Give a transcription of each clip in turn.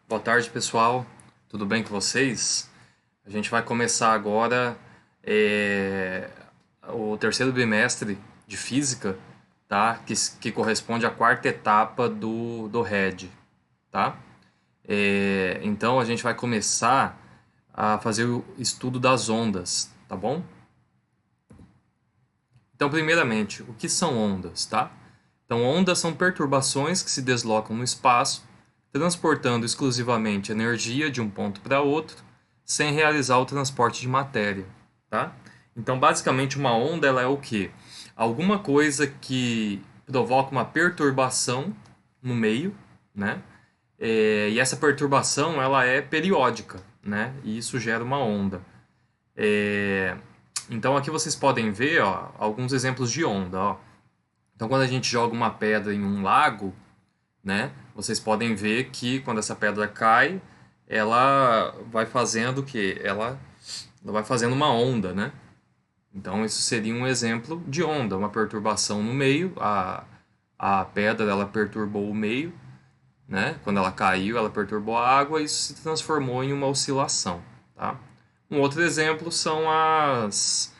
Boa tarde, pessoal. Tudo bem com vocês? A gente vai começar agora é, o terceiro bimestre de Física, tá? Que corresponde à quarta etapa do RED, tá? Então a gente vai começar a fazer o estudo das ondas, tá bom? Então, primeiramente, o que são ondas, tá? Então, ondas são perturbações que se deslocam no espaço, transportando exclusivamente energia de um ponto para outro, sem realizar o transporte de matéria, tá? Então, basicamente, uma onda ela é o quê? Alguma coisa que provoca uma perturbação no meio, né? E essa perturbação ela é periódica, né? E isso gera uma onda. É, Então aqui vocês podem ver, ó, alguns exemplos de onda, ó. Então quando a gente joga uma pedra em um lago, né, vocês podem ver que quando essa pedra cai, ela vai fazendo o quê? Ela vai fazendo uma onda, né? Então isso seria um exemplo de onda, uma perturbação no meio, a pedra ela perturbou o meio, né? Quando ela caiu, ela perturbou a água e isso se transformou em uma oscilação, tá? Um outro exemplo são as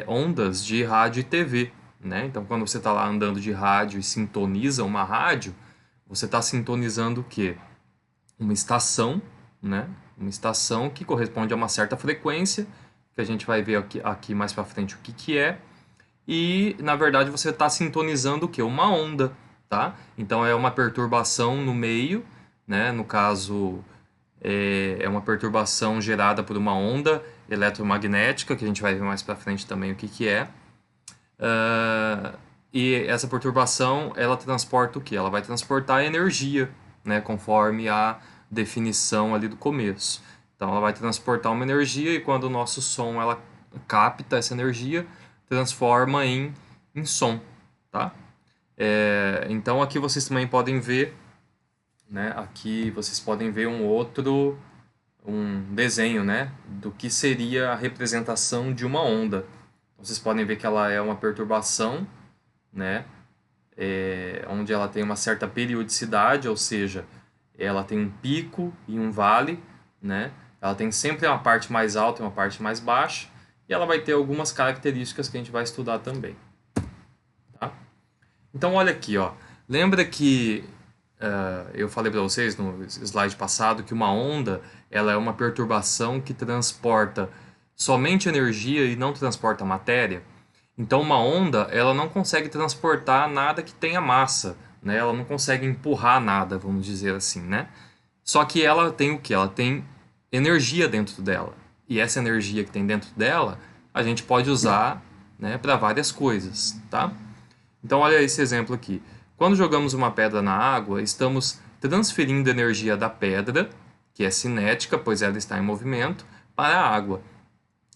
ondas de rádio e TV, né? Então, quando você está lá andando de rádio e sintoniza uma rádio, você está sintonizando o quê? Uma estação, né? Uma estação que corresponde a uma certa frequência, que a gente vai ver aqui mais para frente o que é. E, na verdade, você está sintonizando o quê? Uma onda, tá? Então, é uma perturbação no meio, né? No caso, é uma perturbação gerada por uma onda eletromagnética, que a gente vai ver mais para frente também o que é. E essa perturbação, ela transporta o quê? Ela vai transportar energia, né? Conforme a definição ali do começo. Então, ela vai transportar uma energia e quando o nosso som ela capta essa energia, transforma em som, tá? Então, aqui vocês também podem ver, né? Aqui vocês podem ver um desenho, né, do que seria a representação de uma onda. Vocês podem ver que ela é uma perturbação, né, onde ela tem uma certa periodicidade, ou seja, ela tem um pico e um vale, né? Ela tem sempre uma parte mais alta e uma parte mais baixa, e ela vai ter algumas características que a gente vai estudar também, tá? Então olha aqui, ó. Lembra que eu falei para vocês no slide passado que uma onda ela é uma perturbação que transporta somente energia e não transporta matéria. Então uma onda ela não consegue transportar nada que tenha massa, né? Ela não consegue empurrar nada, vamos dizer assim, né? Só que ela tem o que? Ela tem energia dentro dela. E essa energia que tem dentro dela a gente pode usar, né, para várias coisas, tá? Então olha esse exemplo aqui. Quando jogamos uma pedra na água, estamos transferindo energia da pedra, que é cinética, pois ela está em movimento, para a água.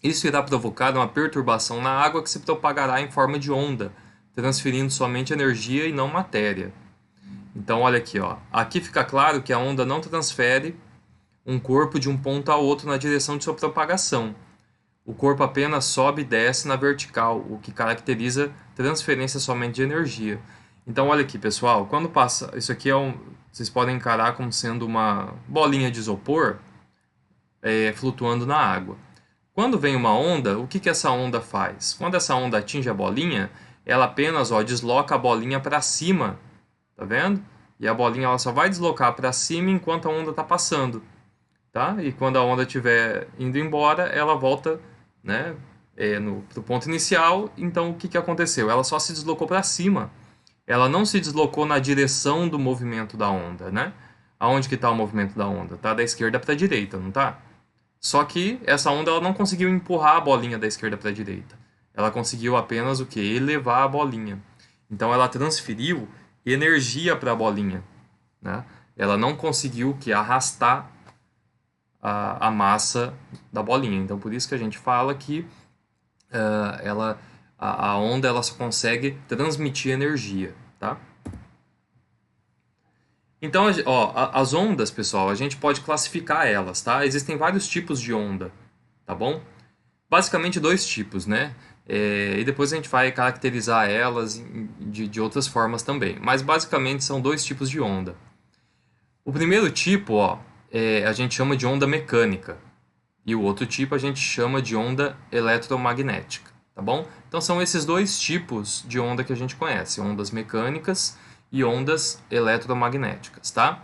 Isso irá provocar uma perturbação na água que se propagará em forma de onda, transferindo somente energia e não matéria. Então olha aqui, ó. Aqui fica claro que a onda não transfere um corpo de um ponto a outro na direção de sua propagação. O corpo apenas sobe e desce na vertical, o que caracteriza transferência somente de energia. Então, olha aqui, pessoal, quando passa, isso aqui vocês podem encarar como sendo uma bolinha de isopor flutuando na água. Quando vem uma onda, o que que essa onda faz? Quando essa onda atinge a bolinha, ela apenas desloca a bolinha para cima, tá vendo? E a bolinha ela só vai deslocar para cima enquanto a onda está passando, tá? E quando a onda estiver indo embora, ela volta, né, pro ponto inicial. Então o que que aconteceu? Ela só se deslocou para cima. Ela não se deslocou na direção do movimento da onda, né? Aonde que está o movimento da onda? Tá da esquerda para a direita, não tá? Só que essa onda ela não conseguiu empurrar a bolinha da esquerda para a direita. Ela conseguiu apenas o que? Elevar a bolinha. Então ela transferiu energia para a bolinha, né? Ela não conseguiu que arrastar a massa da bolinha. Então, por isso que a gente fala que a onda ela só consegue transmitir energia, tá? Então, ó, as ondas, pessoal, a gente pode classificar elas, tá? Existem vários tipos de onda, tá bom? Basicamente dois tipos, né? E depois a gente vai caracterizar elas de outras formas também. Mas basicamente são dois tipos de onda. O primeiro tipo, ó, a gente chama de onda mecânica. E o outro tipo a gente chama de onda eletromagnética, tá bom? Então são esses dois tipos de onda que a gente conhece, ondas mecânicas e ondas eletromagnéticas, tá?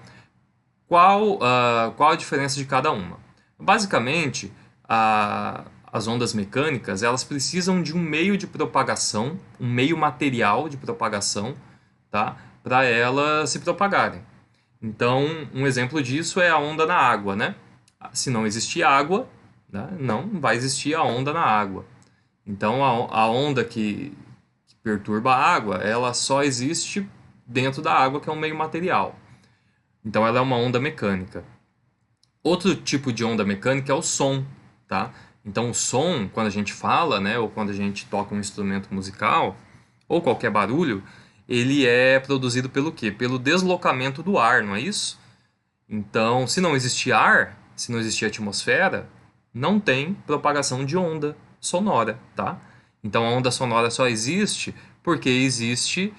Qual a diferença de cada uma? Basicamente, as ondas mecânicas, elas precisam de um meio de propagação, um meio material de propagação, tá? Para elas se propagarem. Então, um exemplo disso é a onda na água, né? Se não existir água, né, não vai existir a onda na água. Então, a onda que perturba a água, ela só existe dentro da água, que é um meio material. Então, ela é uma onda mecânica. Outro tipo de onda mecânica é o som, tá? Então, o som, quando a gente fala, né, ou quando a gente toca um instrumento musical, ou qualquer barulho, ele é produzido pelo quê? Pelo deslocamento do ar, não é isso? Então, se não existir ar, se não existir atmosfera, não tem propagação de onda sonora, tá? Então, a onda sonora só existe porque existe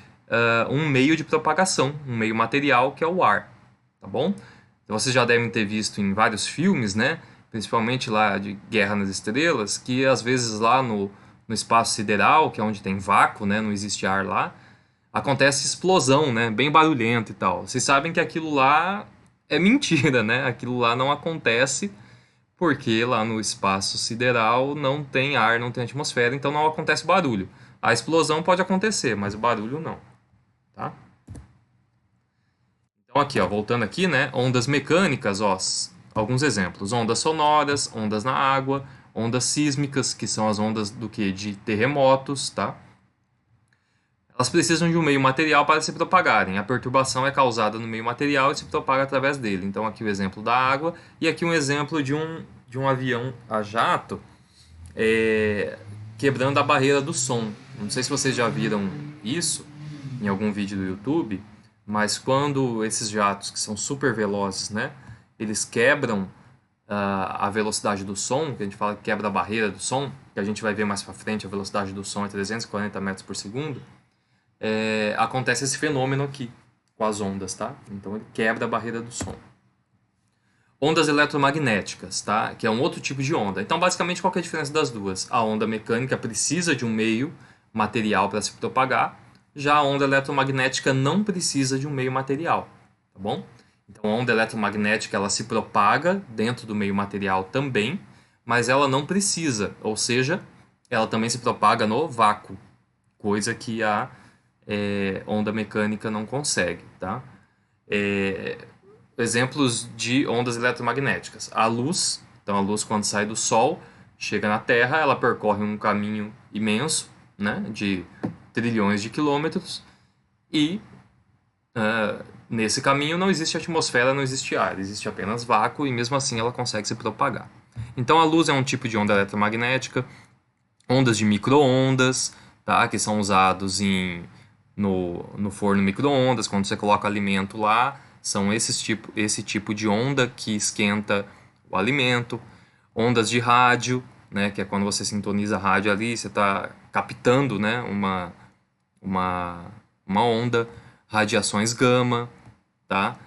um meio de propagação, um meio material que é o ar, tá bom? Então, vocês já devem ter visto em vários filmes, né? Principalmente lá de Guerra nas Estrelas, que às vezes lá no espaço sideral, que é onde tem vácuo, né? Não existe ar lá, acontece explosão, né? Bem barulhento e tal. Vocês sabem que aquilo lá é mentira, né? Aquilo lá não acontece porque lá no espaço sideral não tem ar, não tem atmosfera, então não acontece barulho. A explosão pode acontecer, mas o barulho não, tá? Então aqui, ó, voltando aqui, né? Ondas mecânicas, ó, alguns exemplos: ondas sonoras, ondas na água, ondas sísmicas, que são as ondas do que? De terremotos, tá? Elas precisam de um meio material para se propagarem. A perturbação é causada no meio material e se propaga através dele. Então, aqui o exemplo da água e aqui um exemplo de um avião a jato quebrando a barreira do som. Não sei se vocês já viram isso em algum vídeo do YouTube, mas quando esses jatos que são super velozes, né, eles quebram a velocidade do som, que a gente fala que quebra a barreira do som, que a gente vai ver mais para frente, a velocidade do som é 340 metros por segundo, acontece esse fenômeno aqui com as ondas, tá? Então ele quebra a barreira do som. Ondas eletromagnéticas, tá? Que é um outro tipo de onda. Então, basicamente, qual que é a diferença das duas? A onda mecânica precisa de um meio material para se propagar, já a onda eletromagnética não precisa de um meio material, tá bom? Então, a onda eletromagnética ela se propaga dentro do meio material também, mas ela não precisa, ou seja, ela também se propaga no vácuo, coisa que a onda mecânica não consegue, tá? Exemplos de ondas eletromagnéticas. A luz, então a luz quando sai do Sol, chega na Terra, ela percorre um caminho imenso, né, de trilhões de quilômetros, e nesse caminho não existe atmosfera, não existe ar, existe apenas vácuo, e mesmo assim ela consegue se propagar. Então a luz é um tipo de onda eletromagnética, ondas de micro-ondas, tá, que são usados no forno micro-ondas, quando você coloca alimento lá, são esse tipo de onda que esquenta o alimento. Ondas de rádio, né, que é quando você sintoniza a rádio ali, você está captando, né, uma, uma onda. Radiações gama, tá?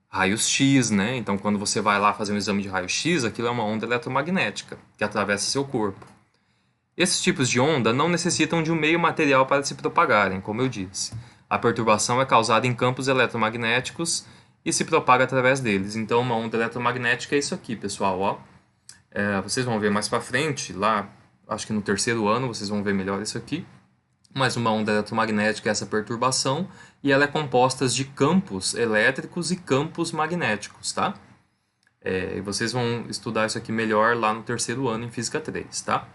Raios-X, né? Então, quando você vai lá fazer um exame de raio-X, aquilo é uma onda eletromagnética que atravessa seu corpo. Esses tipos de onda não necessitam de um meio material para se propagarem, como eu disse. A perturbação é causada em campos eletromagnéticos e se propaga através deles. Então, uma onda eletromagnética é isso aqui, pessoal. Ó. Vocês vão ver mais para frente, lá, acho que no terceiro ano, vocês vão ver melhor isso aqui. Mas uma onda eletromagnética é essa perturbação e ela é composta de campos elétricos e campos magnéticos, tá? E vocês vão estudar isso aqui melhor lá no terceiro ano em Física 3, tá?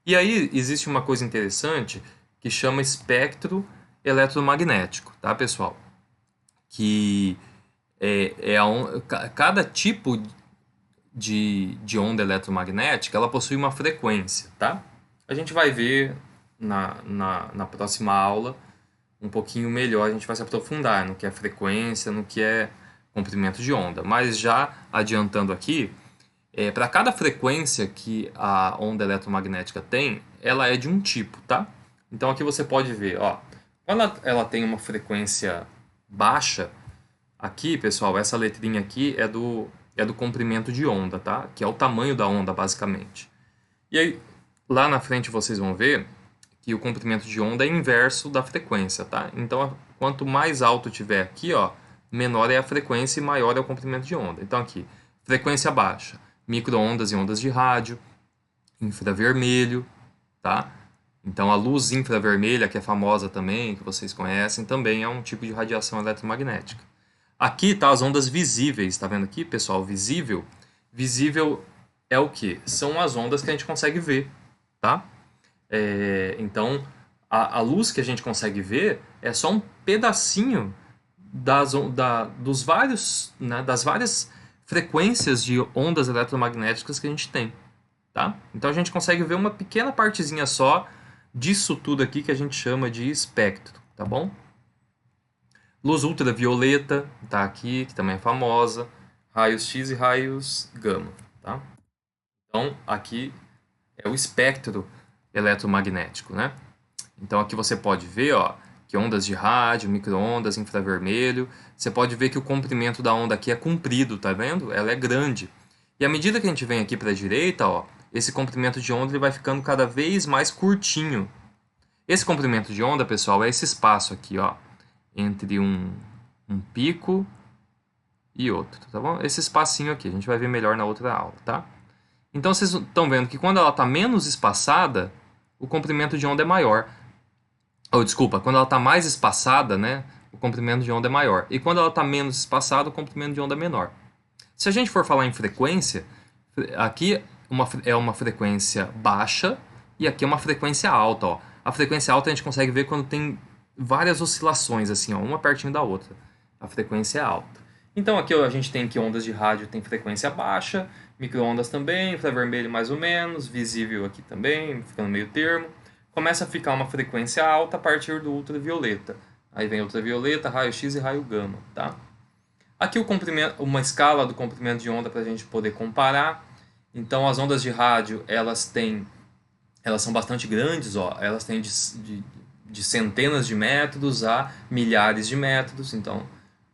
E aí existe uma coisa interessante que chama espectro eletromagnético, tá, pessoal? Que cada tipo de onda eletromagnética ela possui uma frequência, tá? A gente vai ver na próxima aula um pouquinho melhor, a gente vai se aprofundar no que é frequência, no que é comprimento de onda. Mas já adiantando aqui, para cada frequência que a onda eletromagnética tem, ela é de um tipo, tá? Então aqui você pode ver, ó, quando ela tem uma frequência baixa, Aqui, pessoal, essa letrinha aqui é do comprimento de onda, tá? Que é o tamanho da onda, basicamente. E aí, lá na frente vocês vão ver que o comprimento de onda é inverso da frequência, tá? Então, quanto mais alto tiver aqui, ó, menor é a frequência e maior é o comprimento de onda. Então, aqui, frequência baixa, micro-ondas e ondas de rádio, infravermelho, tá? Então, a luz infravermelha, que é famosa também, que vocês conhecem, também é um tipo de radiação eletromagnética. Aqui tá as ondas visíveis, tá vendo aqui, pessoal? Visível. Visível é o quê? São as ondas que a gente consegue ver, tá? Então, a luz que a gente consegue ver é só um pedacinho dos vários, né, das várias frequências de ondas eletromagnéticas que a gente tem, tá? Então a gente consegue ver uma pequena partezinha só disso tudo aqui que a gente chama de espectro, tá bom? Luz ultravioleta, tá aqui, que também é famosa, raios X e raios gama, tá? Então aqui é o espectro eletromagnético, né? Então aqui você pode ver, ó, que ondas de rádio, micro-ondas, infravermelho, você pode ver que o comprimento da onda aqui é comprido, tá vendo? Ela é grande. E à medida que a gente vem aqui para a direita, ó, esse comprimento de onda ele vai ficando cada vez mais curtinho. Esse comprimento de onda, pessoal, é esse espaço aqui, ó, entre um pico e outro, tá bom? Esse espacinho aqui, a gente vai ver melhor na outra aula, tá? Então vocês estão vendo que quando ela está menos espaçada, o comprimento de onda é maior. Ou desculpa, quando ela está mais espaçada, né, o comprimento de onda é maior. E quando ela está menos espaçada, o comprimento de onda é menor. Se a gente for falar em frequência, aqui é uma frequência baixa e aqui é uma frequência alta. Ó. A frequência alta a gente consegue ver quando tem várias oscilações, assim, ó, uma pertinho da outra. A frequência é alta. Então aqui ó, a gente tem que ondas de rádio tem frequência baixa, micro-ondas também, infravermelho mais ou menos, visível aqui também, ficando meio termo. Começa a ficar uma frequência alta a partir do ultravioleta. Aí vem ultravioleta, raio X e raio gama, tá? Aqui o comprimento, uma escala do comprimento de onda para a gente poder comparar. Então as ondas de rádio elas são bastante grandes, ó. Elas têm de centenas de metros a milhares de metros. Então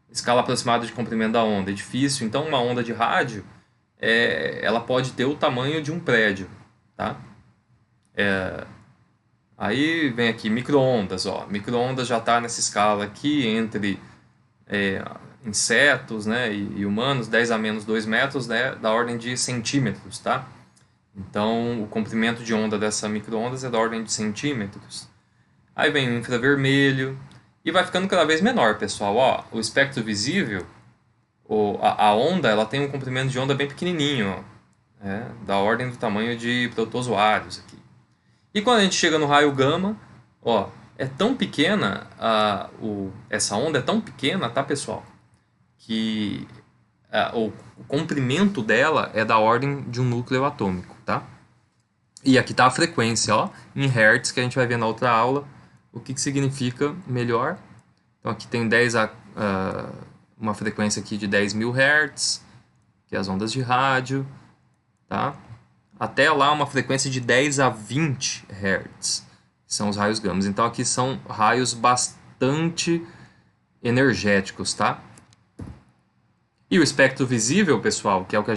escala aproximada de comprimento da onda é difícil. Então uma onda de rádio ela pode ter o tamanho de um prédio, tá? Aí vem aqui micro-ondas, ó. Micro-ondas já está nessa escala aqui entre insetos, né, e humanos, 10 a menos 2 metros, né, da ordem de centímetros, tá? Então, o comprimento de onda dessa micro-ondas é da ordem de centímetros. Aí vem o infravermelho e vai ficando cada vez menor, pessoal. Ó, o espectro visível, a onda, ela tem um comprimento de onda bem pequenininho, ó, da ordem do tamanho de protozoários aqui. E quando a gente chega no raio gama, ó, é tão pequena, essa onda é tão pequena, tá, pessoal? Que o comprimento dela é da ordem de um núcleo atômico, tá? E aqui está a frequência, ó, em hertz, que a gente vai ver na outra aula, o que significa melhor. Então aqui tem uma frequência aqui de 10.000 hertz, que é as ondas de rádio, tá? Até lá uma frequência de 10 a 20 hertz, que são os raios gama. Então aqui são raios bastante energéticos, tá? E o espectro visível, pessoal, que é o que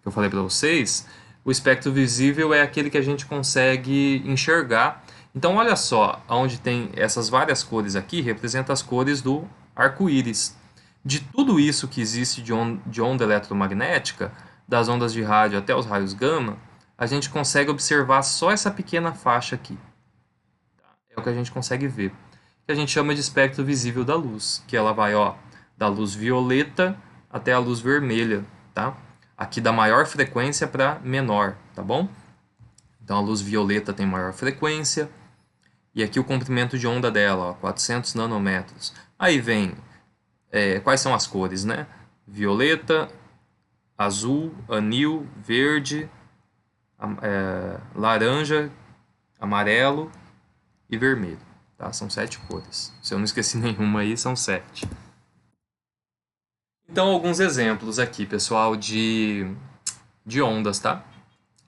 eu falei para vocês, o espectro visível é aquele que a gente consegue enxergar. Então, olha só, onde tem essas várias cores aqui, representa as cores do arco-íris. De tudo isso que existe de onda eletromagnética, das ondas de rádio até os raios gama, a gente consegue observar só essa pequena faixa aqui. É o que a gente consegue ver. Que a gente chama de espectro visível da luz, que ela vai, ó, da luz violeta até a luz vermelha, tá? Aqui da maior frequência para menor, tá bom? Então a luz violeta tem maior frequência e aqui o comprimento de onda dela, ó, 400 nanômetros. Aí vem quais são as cores, né? Violeta, azul, anil, verde, laranja, amarelo e vermelho, tá? São 7 cores. Se eu não esqueci nenhuma aí, são 7. Então, alguns exemplos aqui, pessoal, de ondas, tá?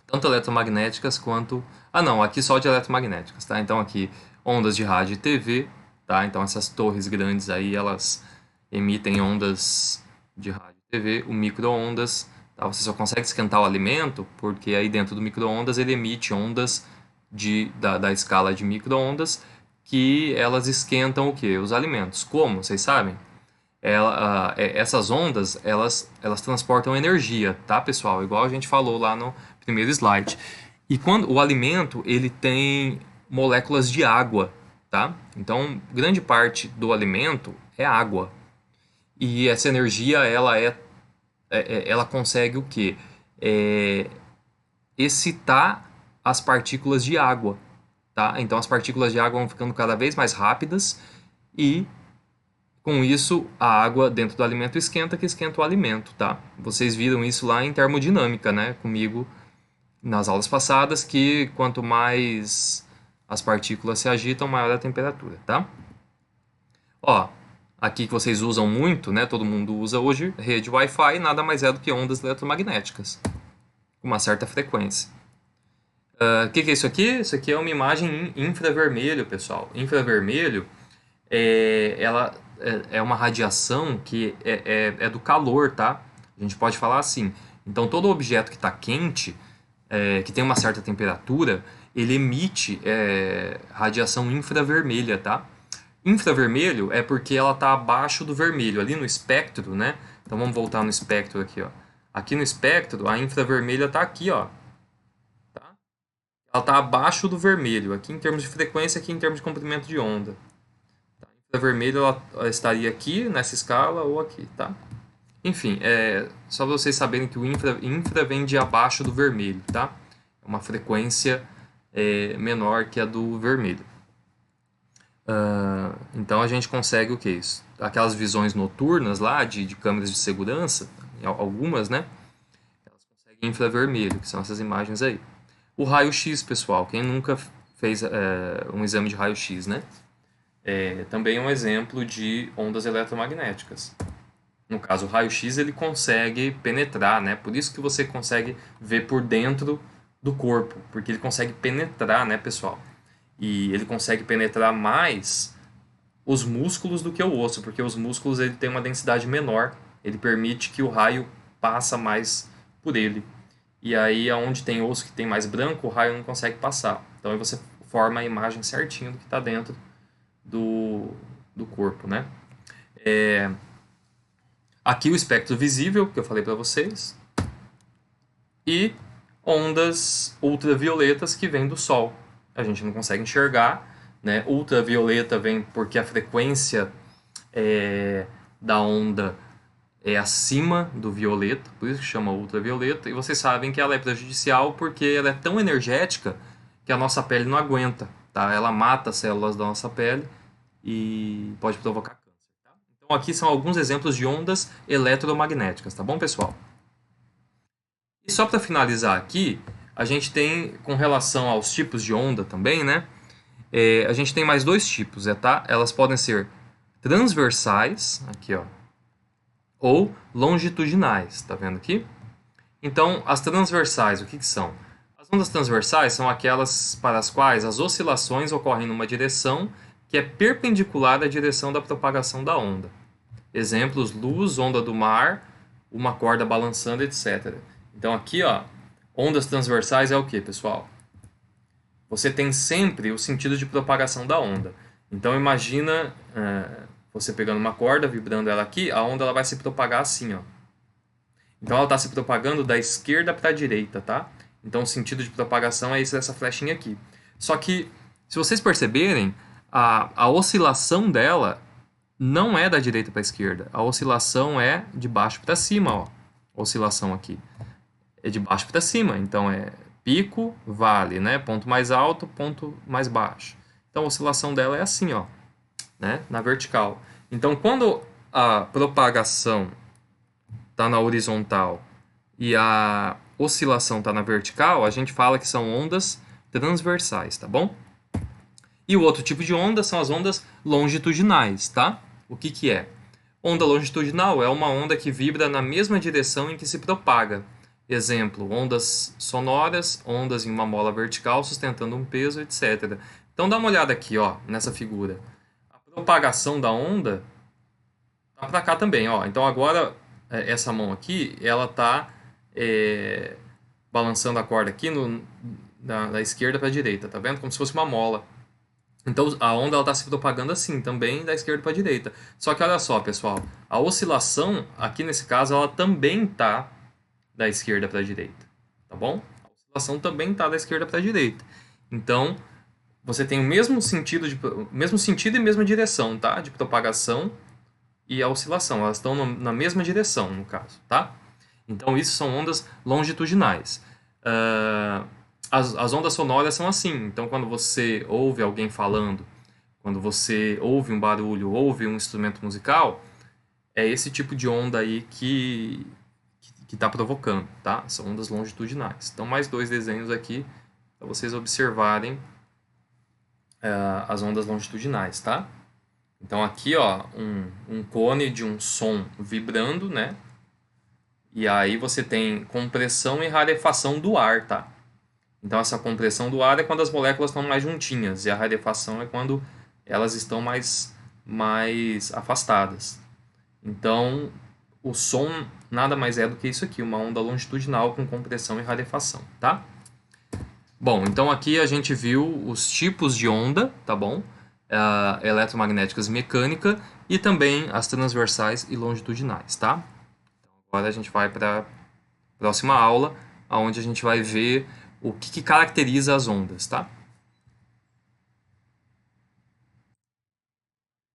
Tanto eletromagnéticas quanto... Ah, não, aqui só de eletromagnéticas, tá? Então, aqui, ondas de rádio e TV, tá? Então, essas torres grandes aí, elas emitem ondas de rádio e TV, o micro-ondas, tá? Você só consegue esquentar o alimento porque aí dentro do micro-ondas ele emite ondas da escala de micro-ondas que elas esquentam o quê? Os alimentos. Como? Vocês sabem? Essas ondas, elas transportam energia, tá, pessoal? Igual a gente falou lá no primeiro slide. E quando o alimento, ele tem moléculas de água, tá? Então, grande parte do alimento é água. E essa energia, ela consegue o quê? Excitar as partículas de água, tá? Então, as partículas de água vão ficando cada vez mais rápidas e com isso, a água dentro do alimento esquenta, que esquenta o alimento, tá? Vocês viram isso lá em termodinâmica, né? Comigo nas aulas passadas, que quanto mais as partículas se agitam, maior a temperatura, tá? Ó, aqui que vocês usam muito, né? Todo mundo usa hoje, rede Wi-Fi, nada mais é do que ondas eletromagnéticas, com uma certa frequência. O que é isso aqui? Isso aqui é uma imagem em infravermelho, pessoal. Infravermelho ela é uma radiação que é do calor, tá? A gente pode falar assim. Então, todo objeto que está quente, que tem uma certa temperatura, ele emite radiação infravermelha, tá? Infravermelho é porque ela está abaixo do vermelho, ali no espectro, né? Então, vamos voltar no espectro aqui, ó. Aqui no espectro, a infravermelha está aqui, ó. Tá? Ela está abaixo do vermelho, aqui em termos de frequência, aqui em termos de comprimento de onda. A vermelha ela estaria aqui nessa escala ou aqui, tá? Enfim, só para vocês saberem que o infra vem de abaixo do vermelho, tá? É uma frequência menor que a do vermelho. Então a gente consegue o que é isso? Aquelas visões noturnas lá de câmeras de segurança, algumas, né? Elas conseguem infravermelho, que são essas imagens aí. O raio-x, pessoal, quem nunca fez um exame de raio-x, né? Também é um exemplo de ondas eletromagnéticas. No caso, o raio-x ele consegue penetrar, né? Por isso que você consegue ver por dentro do corpo, porque ele consegue penetrar, né, pessoal? E ele consegue penetrar mais os músculos do que o osso, porque os músculos ele tem uma densidade menor, ele permite que o raio passa mais por ele. E aí, onde tem osso que tem mais branco, o raio não consegue passar. Então, aí você forma a imagem certinho do que está dentro do corpo, né? Aqui o espectro visível, que eu falei para vocês, e ondas ultravioletas que vêm do Sol. A gente não consegue enxergar, né? Ultravioleta vem porque a frequência da onda é acima do violeta, por isso que chama ultravioleta, e vocês sabem que ela é prejudicial porque ela é tão energética que a nossa pele não aguenta, tá? Ela mata as células da nossa pele e pode provocar câncer, tá? Então aqui são alguns exemplos de ondas eletromagnéticas, tá bom, pessoal? E só para finalizar aqui, a gente tem, com relação aos tipos de onda também, né? A gente tem mais dois tipos, tá? Elas podem ser transversais, aqui ó, ou longitudinais, tá vendo aqui? Então, as transversais, o que são? As ondas transversais são aquelas para as quais as oscilações ocorrem numa direção que é perpendicular à direção da propagação da onda. Exemplos: luz, onda do mar, uma corda balançando, etc. Então aqui, ó, ondas transversais é o que, pessoal? Você tem sempre o sentido de propagação da onda. Então imagina você pegando uma corda, vibrando ela aqui, a onda ela vai se propagar assim, ó. Então ela está se propagando da esquerda para a direita, tá? Então o sentido de propagação é esse dessa flechinha aqui. Só que, se vocês perceberem, a oscilação dela não é da direita para a esquerda. A oscilação é de baixo para cima, ó. A oscilação aqui é de baixo para cima. Então é pico, vale, né? Ponto mais alto, ponto mais baixo. Então a oscilação dela é assim, ó, né? Na vertical. Então quando a propagação está na horizontal e a oscilação está na vertical, a gente fala que são ondas transversais, tá bom? E o outro tipo de onda são as ondas longitudinais, tá? O que é? Onda longitudinal é uma onda que vibra na mesma direção em que se propaga. Exemplo, ondas sonoras, ondas em uma mola vertical sustentando um peso, etc. Então dá uma olhada aqui, ó, nessa figura. A propagação da onda está Para cá também, ó. Então agora essa mão aqui, ela tá balançando a corda aqui da esquerda para a direita, tá vendo? Como se fosse uma mola. Então a onda ela tá se propagando assim, também da esquerda para a direita. Só que olha só, pessoal, a oscilação aqui nesse caso ela também tá da esquerda para a direita, tá bom? A oscilação também tá da esquerda para a direita. Então você tem o mesmo sentido e mesma direção, tá? De propagação e a oscilação, elas estão na mesma direção no caso, tá? Então isso são ondas longitudinais. As ondas sonoras são assim. Então, quando você ouve alguém falando, quando você ouve um barulho, ouve um instrumento musical, é esse tipo de onda aí que está provocando, tá? São ondas longitudinais. Então, mais dois desenhos aqui para vocês observarem as ondas longitudinais, tá? Então, aqui, ó, um cone de um som vibrando, né? E aí você tem compressão e rarefação do ar, tá? Então, essa compressão do ar é quando as moléculas estão mais juntinhas, e a rarefação é quando elas estão mais afastadas. Então, o som nada mais é do que isso aqui, uma onda longitudinal com compressão e rarefação, tá? Bom, então aqui a gente viu os tipos de onda, tá bom? Eletromagnéticas e mecânica, e também as transversais e longitudinais, tá? Então, agora a gente vai para a próxima aula, onde a gente vai ver o que caracteriza as ondas, tá?